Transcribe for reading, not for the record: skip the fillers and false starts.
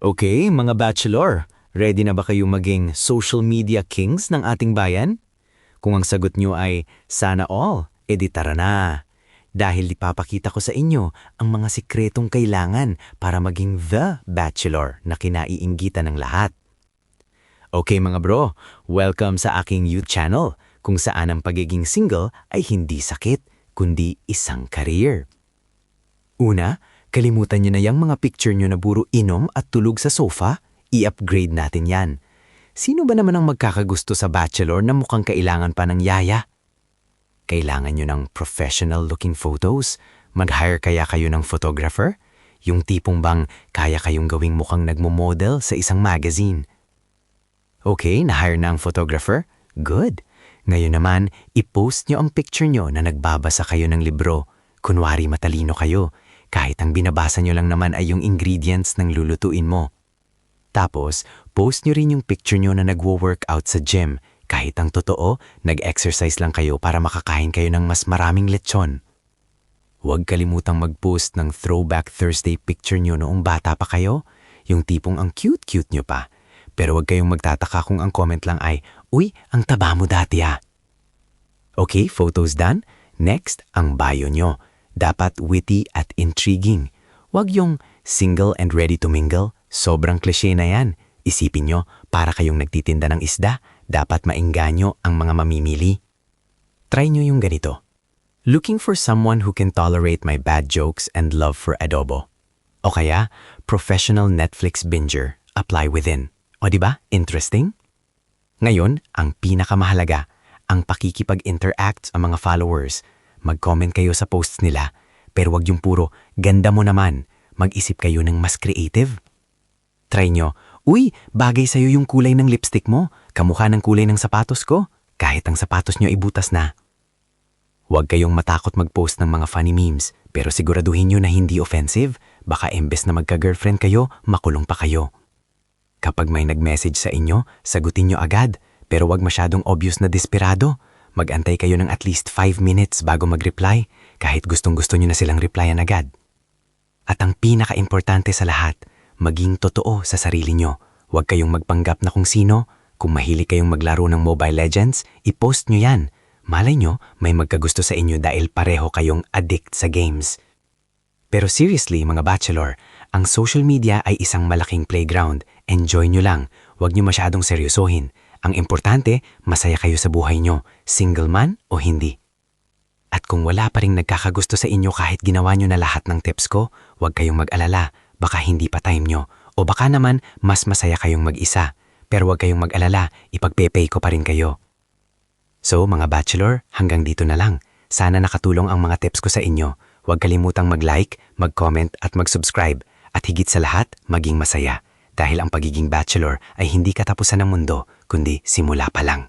Okay, mga bachelor, ready na ba kayong maging social media kings ng ating bayan? Kung ang sagot nyo ay sana all, edi tara na. Dahil ipapakita ko sa inyo ang mga sikretong kailangan para maging the bachelor na kinaiinggitan ng lahat. Okay mga bro, welcome sa aking youth channel kung saan ang pagiging single ay hindi sakit, kundi isang career. Una, kalimutan nyo na yung mga picture nyo na puro inom at tulog sa sofa, i-upgrade natin yan. Sino ba naman ang magkakagusto sa bachelor na mukhang kailangan pa ng yaya? Kailangan nyo ng professional-looking photos? Mag-hire kaya kayo ng photographer? Yung tipong bang kaya kayong gawing mukhang nagmo-model sa isang magazine? Okay, na-hire na ang photographer? Good. Ngayon naman, i-post nyo ang picture nyo na nagbabasa kayo ng libro. Kunwari matalino kayo, kahit ang binabasa nyo lang naman ay yung ingredients ng lulutuin mo. Tapos, post nyo rin yung picture nyo na nagwo-workout sa gym, kahit ang totoo, nag-exercise lang kayo para makakain kayo ng mas maraming lechon. Huwag kalimutang mag-post ng Throwback Thursday picture nyo noong bata pa kayo, yung tipong ang cute-cute nyo pa. Pero huwag kayong magtataka kung ang comment lang ay, "Uy, ang taba mo dati ah." Okay, photos done. Next, ang bio nyo. Dapat witty at intriguing. Huwag yung single and ready to mingle. Sobrang klise na yan. Isipin nyo, para kayong nagtitinda ng isda, dapat maengganyo ang mga mamimili. Try nyo yung ganito. Looking for someone who can tolerate my bad jokes and love for adobo. O kaya, professional Netflix binger. Apply within. O diba? Interesting? Ngayon, ang pinakamahalaga, ang pakikipag-interact sa mga followers. Mag-comment kayo sa posts nila, pero wag yung puro, ganda mo naman. Mag-isip kayo ng mas creative. Try nyo, uy, bagay sa'yo yung kulay ng lipstick mo, kamukha ng kulay ng sapatos ko, kahit ang sapatos nyo ibutas na. Huwag kayong matakot mag-post ng mga funny memes, pero siguraduhin nyo na hindi offensive, baka embes na magka-girlfriend kayo, makulong pa kayo. Kapag may nag-message sa inyo, sagutin nyo agad, pero wag masyadong obvious na desperado. Mag-antay kayo ng at least 5 minutes bago mag-reply, kahit gustong-gusto nyo na silang replyan agad. At ang pinaka-importante sa lahat, maging totoo sa sarili nyo. Huwag kayong magpanggap na kung sino. Kung mahilig kayong maglaro ng Mobile Legends, i-post nyo yan. Malay nyo, may magkagusto sa inyo dahil pareho kayong addict sa games. Pero seriously, mga bachelor, ang social media ay isang malaking playground. Enjoy nyo lang. Huwag nyo masyadong seryosohin. Ang importante, masaya kayo sa buhay nyo, single man o hindi. At kung wala pa ring nagkakagusto sa inyo kahit ginawa nyo na lahat ng tips ko, huwag kayong mag-alala, baka hindi pa time nyo. O baka naman, mas masaya kayong mag-isa. Pero huwag kayong mag-alala, ipagpe-pay ko pa rin kayo. So mga bachelor, hanggang dito na lang. Sana nakatulong ang mga tips ko sa inyo. Huwag kalimutang mag-like, mag-comment at mag-subscribe. At higit sa lahat, maging masaya. Dahil ang pagiging bachelor ay hindi katapusan ng mundo, kundi simula pa lang.